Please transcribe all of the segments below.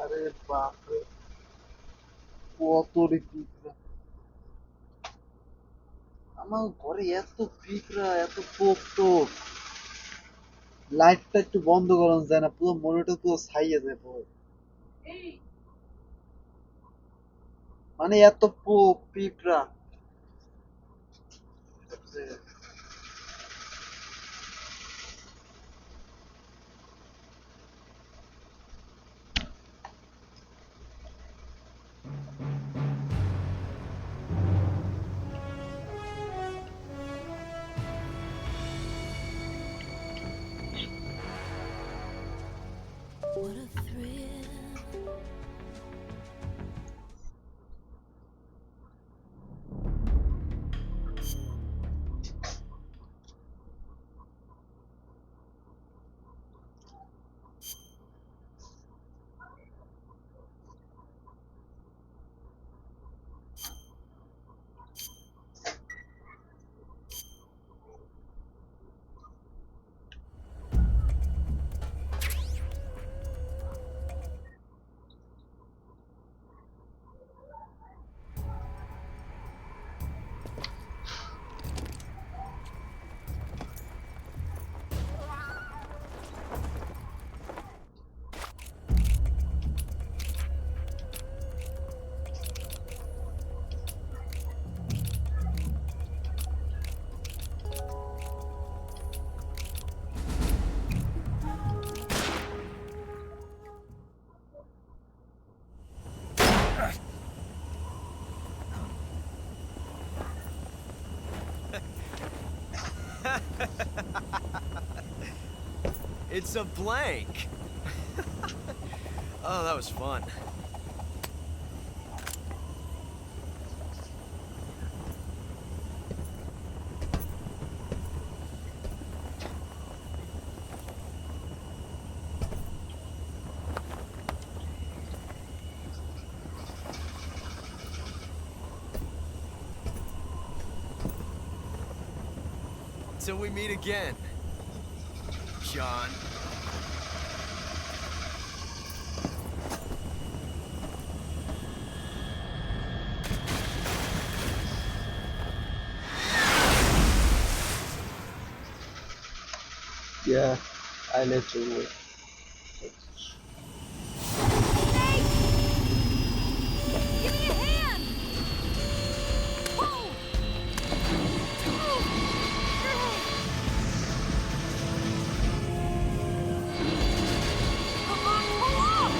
আরে বাপরে, কত রে পিঁপড়া! আমার ঘরে এত পিঁপড়া, এত পোক টোক! লাইটটা একটু বন্ধ করানো যায় না? পুরো মনিটর পুরো ছাইয়ে যায় পুরো। মানে এত পোক পিঁপড়া! What a thrill. It's a blank. Oh, that was fun. Till we meet again, John. Yeah, I let you wait. Give me a hand! Whoa! Come on, pull up!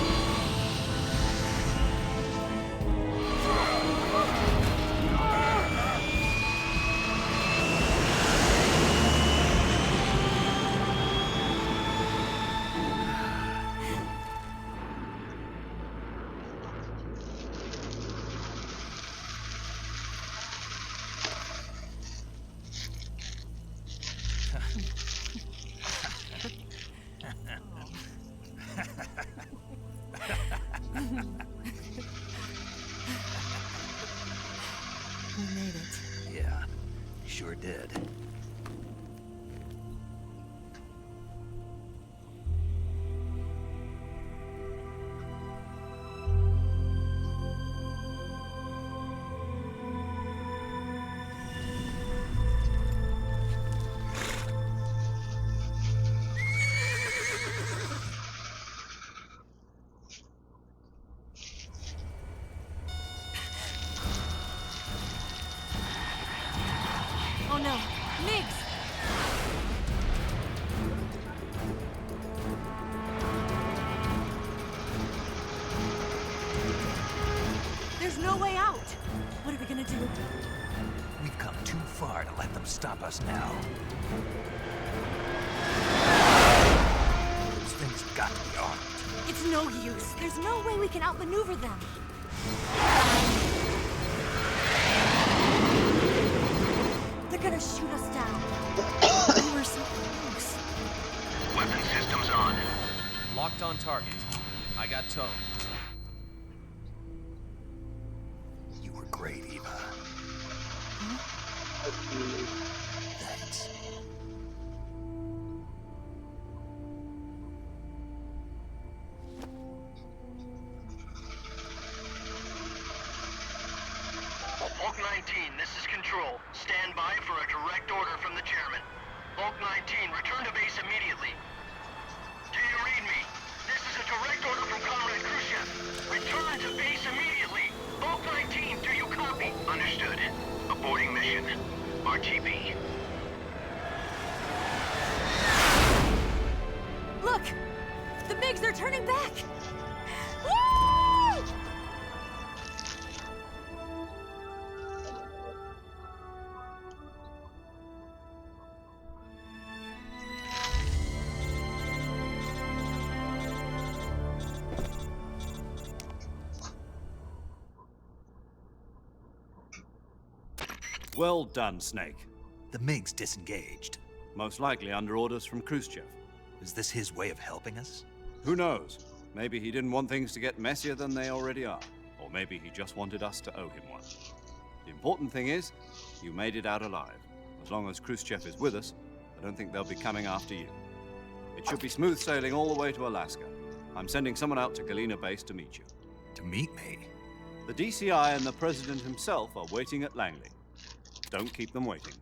We made it. Yeah, sure did. Oh no, Niggs! There's no way out! What are we gonna do? We've come too far to let them stop us now. Those things have got to be armed. It's no use. There's no way we can outmaneuver them. They're gonna shoot us down. We were so close. Weapon systems on. Locked on target. I got towed. You were great, Eva. Thanks. Bulk 19, this is Control. Stand by for a direct order from the chairman. Bulk 19, return to base immediately. Do you read me? This is a direct order from Comrade Khrushchev. Return to base immediately. Bulk 19, do you copy? Understood. Aborting mission. RTB. Look! The MiGs are turning back! Woo! Well done, Snake. The MiGs disengaged. Most likely under orders from Khrushchev. Is this his way of helping us? Who knows? Maybe he didn't want things to get messier than they already are. Or maybe he just wanted us to owe him one. The important thing is, you made it out alive. As long as Khrushchev is with us, I don't think they'll be coming after you. It should be smooth sailing all the way to Alaska. I'm sending someone out to Galena Base to meet you. To meet me? The DCI and the President himself are waiting at Langley. Don't keep them waiting.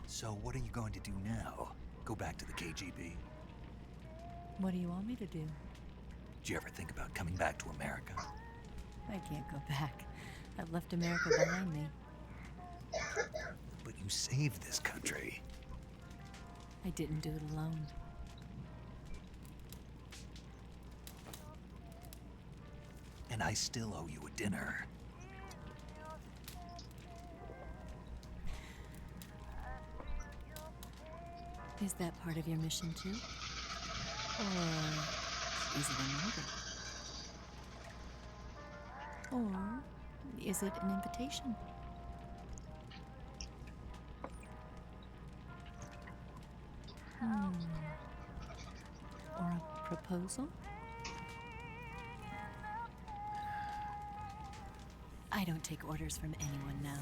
So what are you going to do now? Go back to the KGB? What do you want me to do? Did you ever think about coming back to America? I can't go back. I've left America behind me. But you saved this country. I didn't do it alone. And I still owe you a dinner. Is that part of your mission too? Or is it an order? Or is it an invitation? Or a proposal? I don't take orders from anyone now.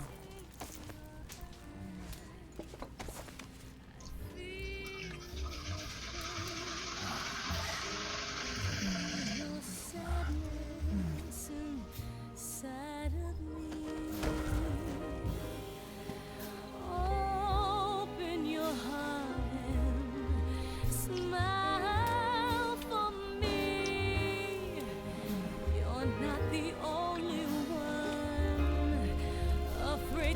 Not the only one afraid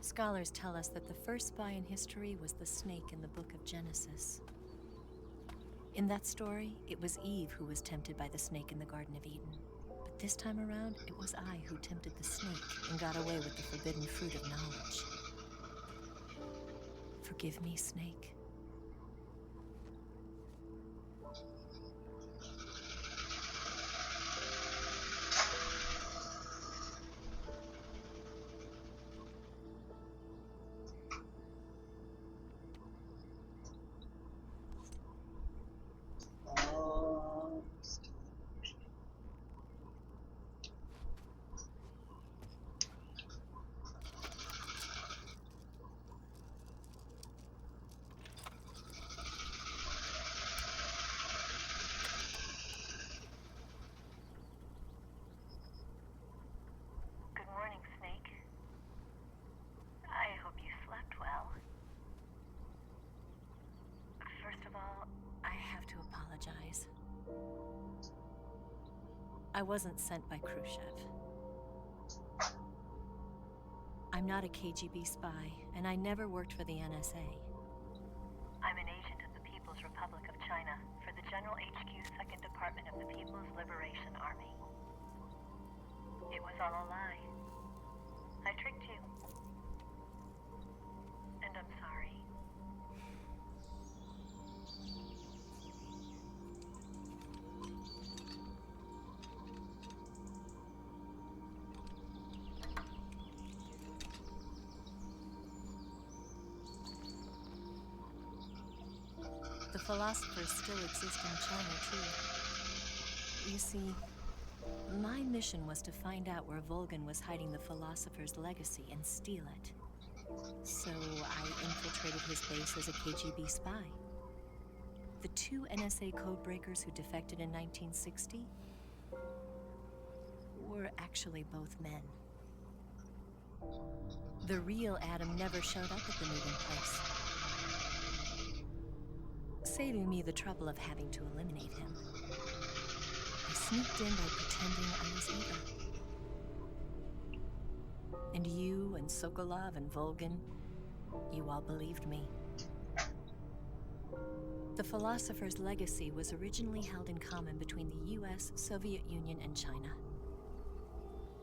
Scholars tell us that the first spy in history was the snake in the book of Genesis. In that story, it was Eve who was tempted by the snake in the Garden of Eden. But this time around, it was I who tempted the snake and got away with the forbidden fruit of knowledge. Forgive me, Snake. Good morning, Snake. I hope you slept well. First of all, I have to apologize. I wasn't sent by Khrushchev. I'm not a KGB spy, and I never worked for the NSA. I'm an agent of the People's Republic of China for the General HQ 2nd Department of the People's Liberation Army. It was all a lie. I tricked you. And I'm sorry. The philosophers still exist in China, too. You see, my mission was to find out where Volgin was hiding the philosopher's legacy and steal it. So I infiltrated his base as a KGB spy. The two NSA codebreakers who defected in 1960 were actually both men. The real Adam never showed up at the meeting place, saving me the trouble of having to eliminate him. I sneaked in by pretending I was Eva. And you and Sokolov and Volgin, you all believed me. The philosopher's legacy was originally held in common between the US, Soviet Union, and China.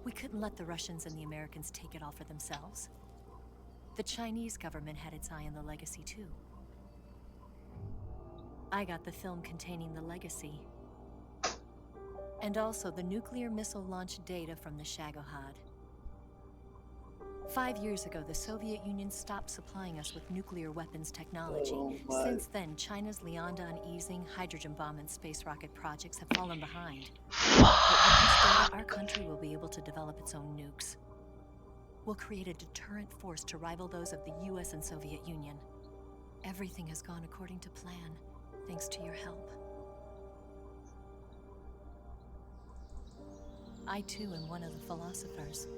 We couldn't let the Russians and the Americans take it all for themselves. The Chinese government had its eye on the legacy too. I got the film containing the legacy, and also the nuclear missile launch data from the Shagohod. 5 years ago, the Soviet Union stopped supplying us with nuclear weapons technology. Since then, China's Liaodong easing, hydrogen bomb, and space rocket projects have fallen behind. But with this data, our country will be able to develop its own nukes. We'll create a deterrent force to rival those of the US and Soviet Union. Everything has gone according to plan, thanks to your help. I too am one of the philosophers.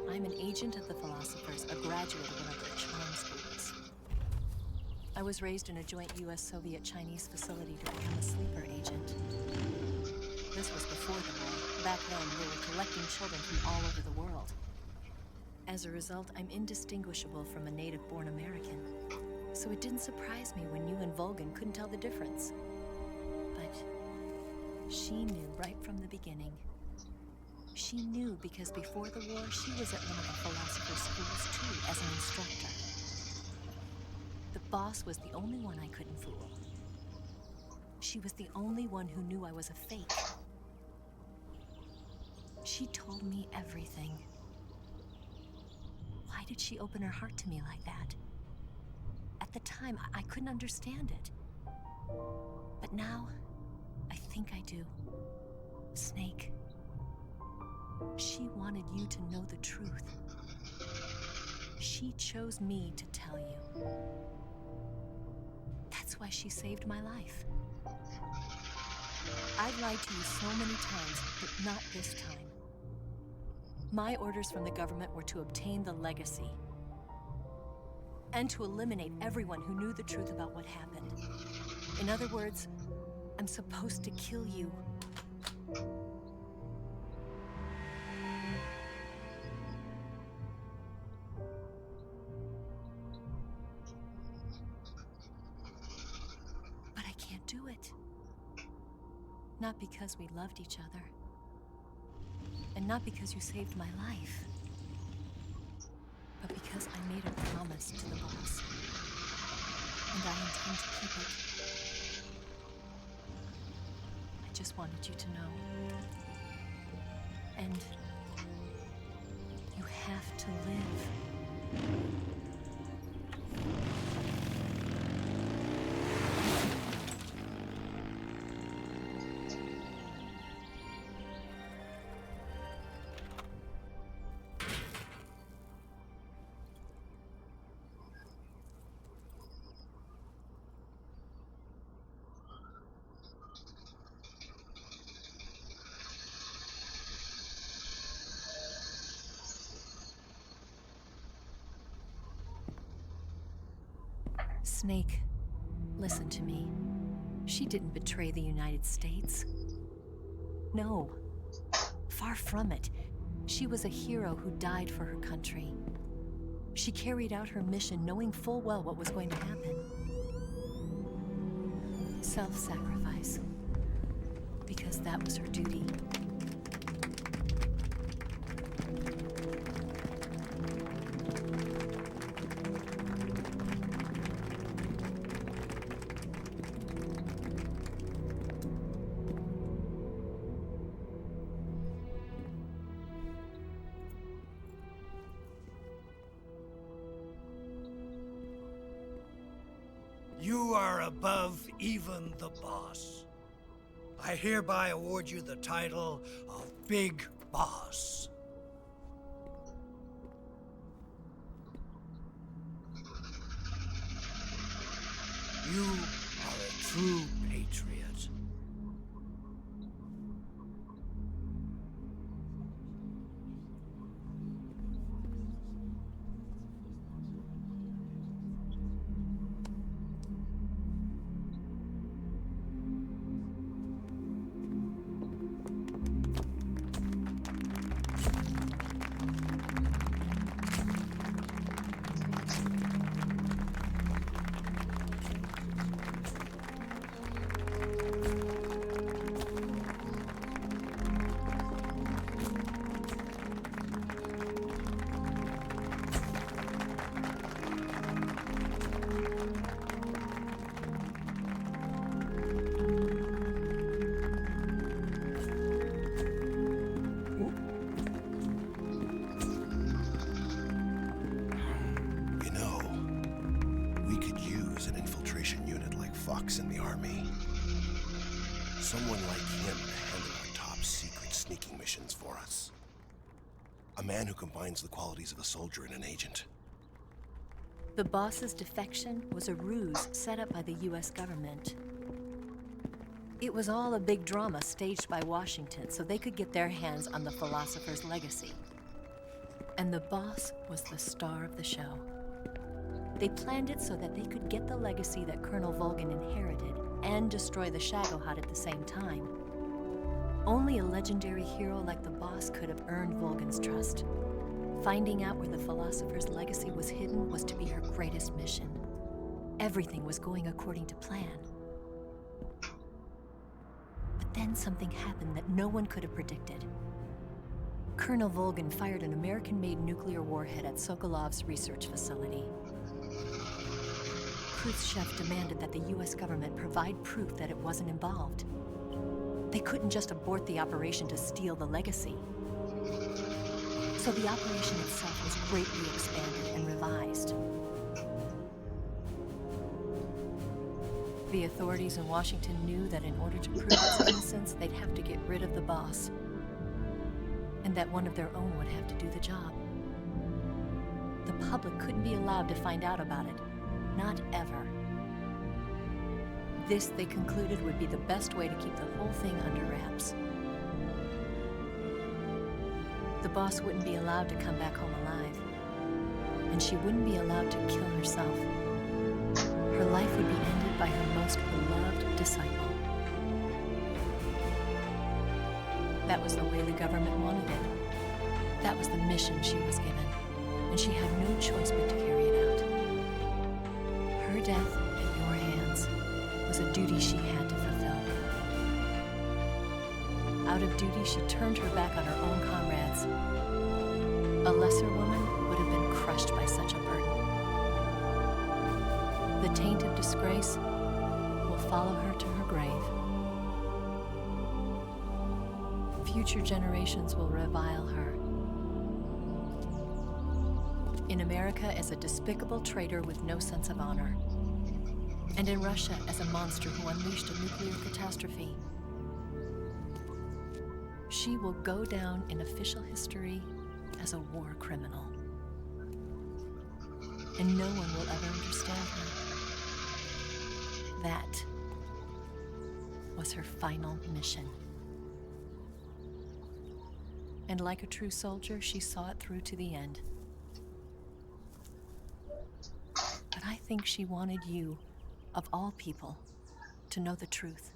I'm an agent of the philosophers, a graduate of one of their charm schools. I was raised in a joint US-Soviet-Chinese facility to become a sleeper agent. This was before the war. Back then, we were collecting children from all over the world. As a result, I'm indistinguishable from a native-born American. So it didn't surprise me when you and Volgin couldn't tell the difference. But she knew right from the beginning. She knew because before the war, she was at one of the philosopher's schools too, as an instructor. The boss was the only one I couldn't fool. She was the only one who knew I was a fake. She told me everything. Why did she open her heart to me like that? At the time, I couldn't understand it. But now, I think I do. Snake. She wanted you to know the truth. She chose me to tell you. That's why she saved my life. I've lied to you so many times, but not this time. My orders from the government were to obtain the legacy and to eliminate everyone who knew the truth about what happened. In other words, I'm supposed to kill you. Not because we loved each other. And not because you saved my life. But because I made a promise to the boss. And I intend to keep it. I just wanted you to know. And you have to live. Snake, listen to me. She didn't betray the United States. No. Far from it. She was a hero who died for her country. She carried out her mission knowing full well what was going to happen. Self-sacrifice. Because that was her duty. You are above even the boss. I hereby award you the title of Big Boss. You are a true patriot. In the army. Someone like him to handle our top secret sneaking missions for us. A man who combines the qualities of a soldier and an agent. The boss's defection was a ruse set up by the US government. It was all a big drama staged by Washington so they could get their hands on the philosopher's legacy. And the boss was the star of the show. They planned it so that they could get the legacy that Colonel Volgin inherited and destroy the Shagohod at the same time. Only a legendary hero like the boss could have earned Volgin's trust. Finding out where the philosopher's legacy was hidden was to be her greatest mission. Everything was going according to plan. But then something happened that no one could have predicted. Colonel Volgin fired an American-made nuclear warhead at Sokolov's research facility. Khrushchev demanded that the US government provide proof that it wasn't involved. They couldn't just abort the operation to steal the legacy. So the operation itself was greatly expanded and revised. The authorities in Washington knew that in order to prove its innocence, they'd have to get rid of the boss. And that one of their own would have to do the job. The public couldn't be allowed to find out about it. Not ever. This, they concluded, would be the best way to keep the whole thing under wraps. The boss wouldn't be allowed to come back home alive. And she wouldn't be allowed to kill herself. Her life would be ended by her most beloved disciple. That was the way the government wanted it. That was the mission she was given. And she had no choice but to carry it out. Her death at your hands was a duty she had to fulfill. Out of duty, she turned her back on her own comrades. A lesser woman would have been crushed by such a burden. The taint of disgrace will follow her to her grave. Future generations will revile her. In America as a despicable traitor with no sense of honor. And in Russia as a monster who unleashed a nuclear catastrophe. She will go down in official history as a war criminal. And no one will ever understand her. That was her final mission. And like a true soldier, she saw it through to the end. But I think she wanted you, of all people, to know the truth.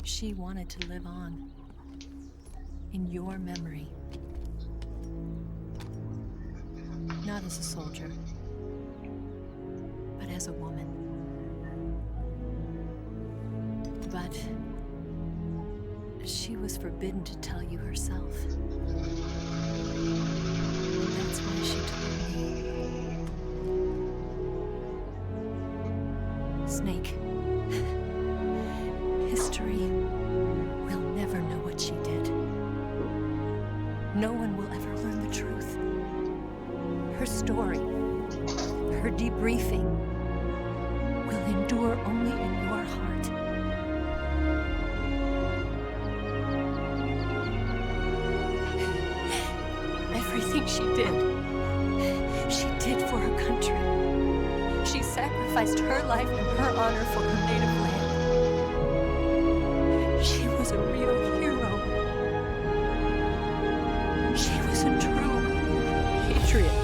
She wanted to live on in your memory. Not as a soldier, but as a woman. But she was forbidden to tell you herself. And that's why she told me. Snake, history will never know what she did. No one will ever learn the truth. Her story, her debriefing, will endure only in your heart. Everything she did for her country. She sacrificed her life and her honor for her native land. She was a real hero. She was a true patriot.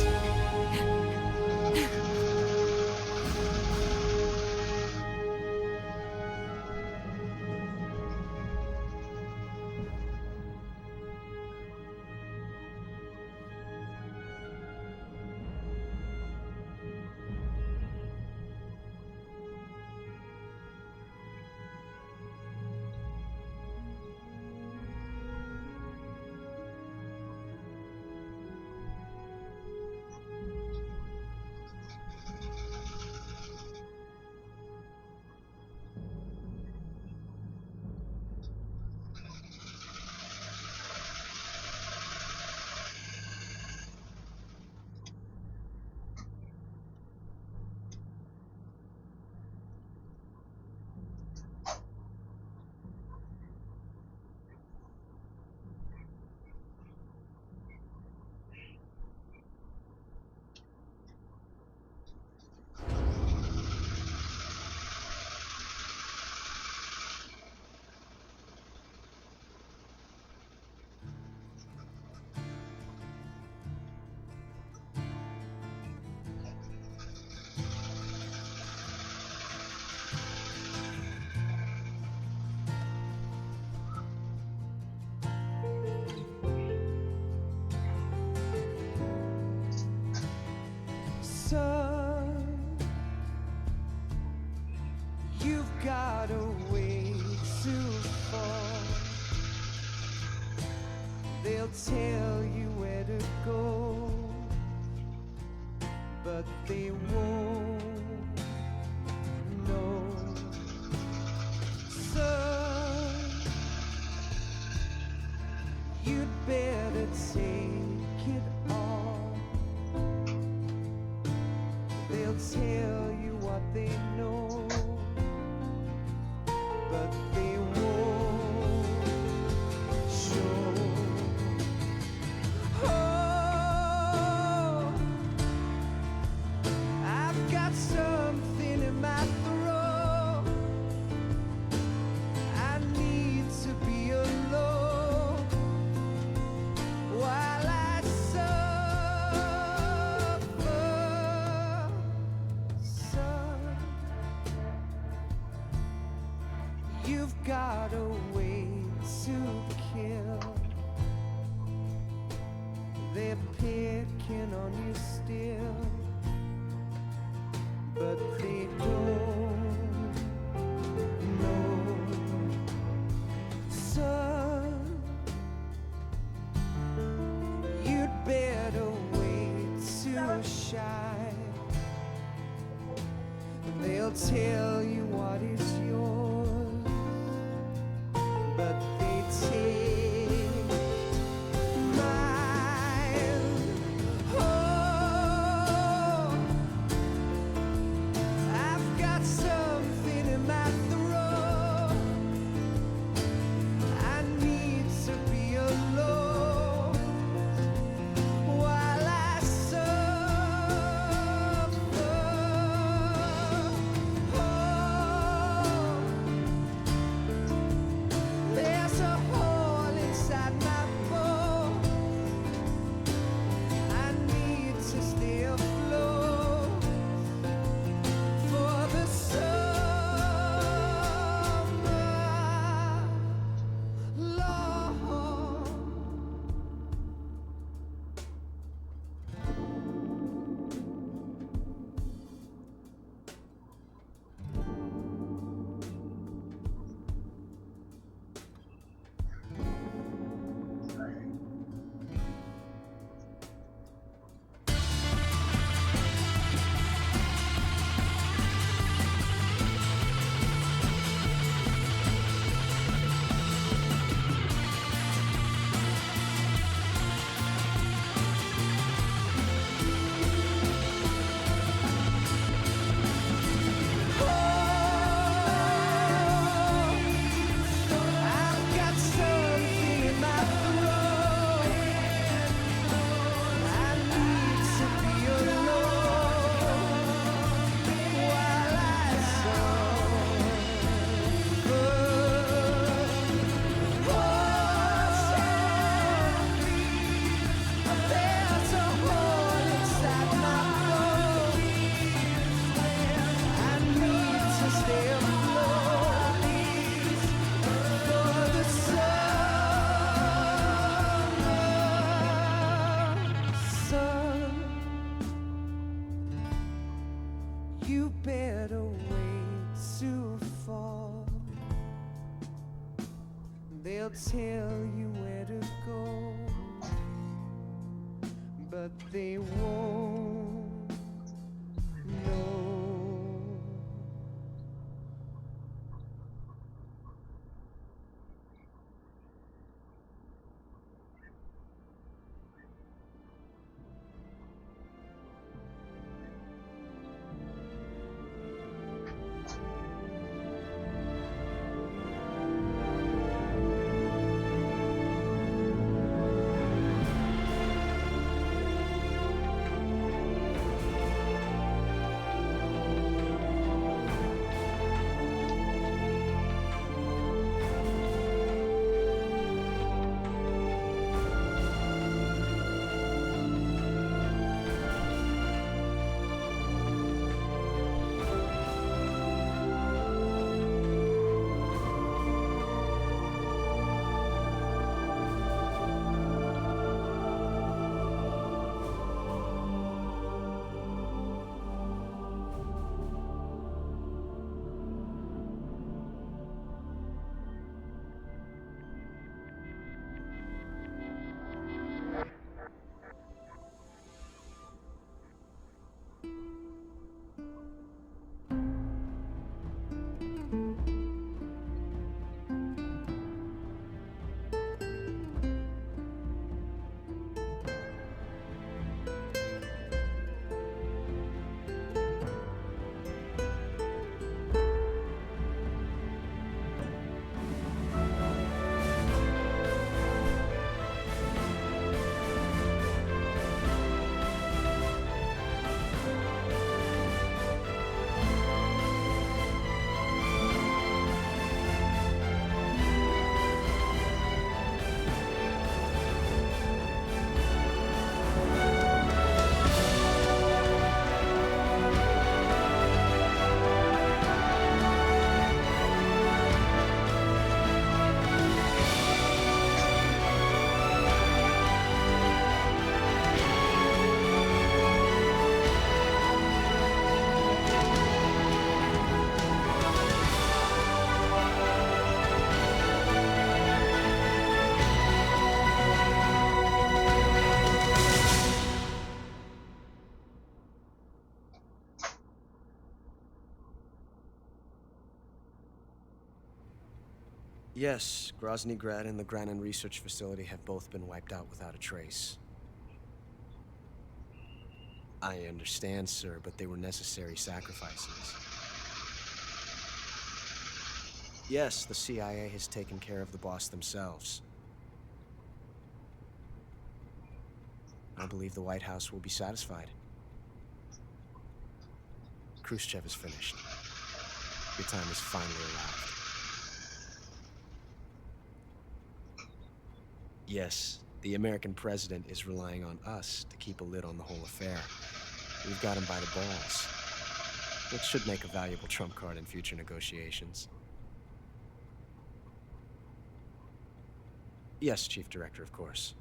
Son, you've got a way to fall. They'll tell you where to go, but they won't know. Son, you'd better take it all. They'll tell you what they know, but they won't show. Oh, I've got something in my throat. I need to be alone while I suffer. Son, you've got a way to kill. They're picking on you still, but they don't know. they'll tell you where to go, but they won't know. Yes, Grozny Grad and the Granin Research Facility have both been wiped out without a trace. I understand, sir, but they were necessary sacrifices. Yes, the CIA has taken care of the boss themselves. I believe the White House will be satisfied. Khrushchev is finished. Your time has finally arrived. Yes, the American president is relying on us to keep a lid on the whole affair. We've got him by the balls. It should make a valuable trump card in future negotiations. Yes, Chief Director, of course.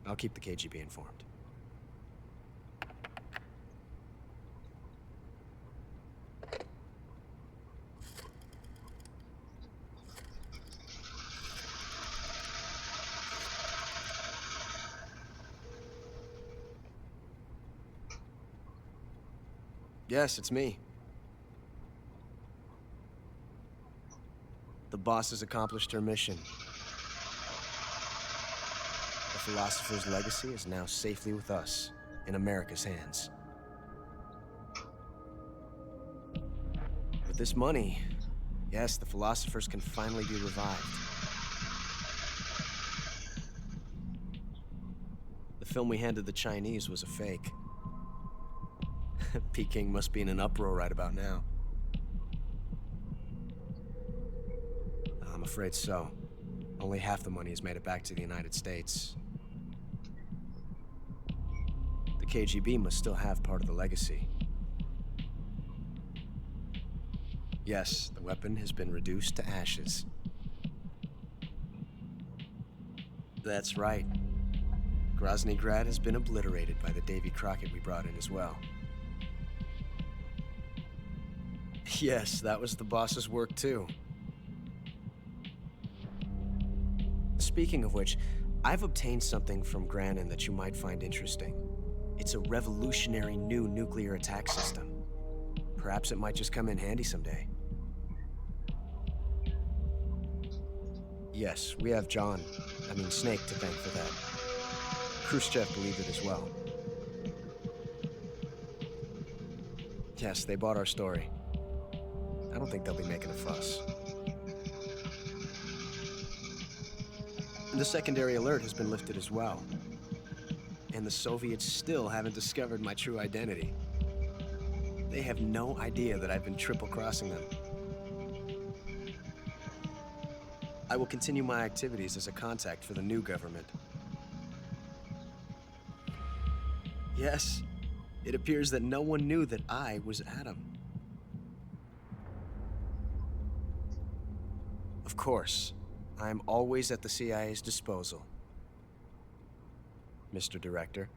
I'll keep the KGB informed. Yes, it's me. The boss has accomplished her mission. The Philosopher's legacy is now safely with us, in America's hands. With this money, yes, the Philosophers can finally be revived. The film we handed the Chinese was a fake. Peking must be in an uproar right about now. I'm afraid so. Only half the money has made it back to the United States. The KGB must still have part of the legacy. Yes, the weapon has been reduced to ashes. That's right. Grozny Grad has been obliterated by the Davy Crockett we brought in as well. Yes, that was the boss's work too. Speaking of which, I've obtained something from Granin that you might find interesting. It's a revolutionary new nuclear attack system. Perhaps it might just come in handy someday. Yes, we have Snake to thank for that. Khrushchev believed it as well. Yes, they bought our story. I don't think they'll be making a fuss. The secondary alert has been lifted as well. And the Soviets still haven't discovered my true identity. They have no idea that I've been triple-crossing them. I will continue my activities as a contact for the new government. Yes, it appears that no one knew that I was Adam. Of course, I'm always at the CIA's disposal, Mr. Director.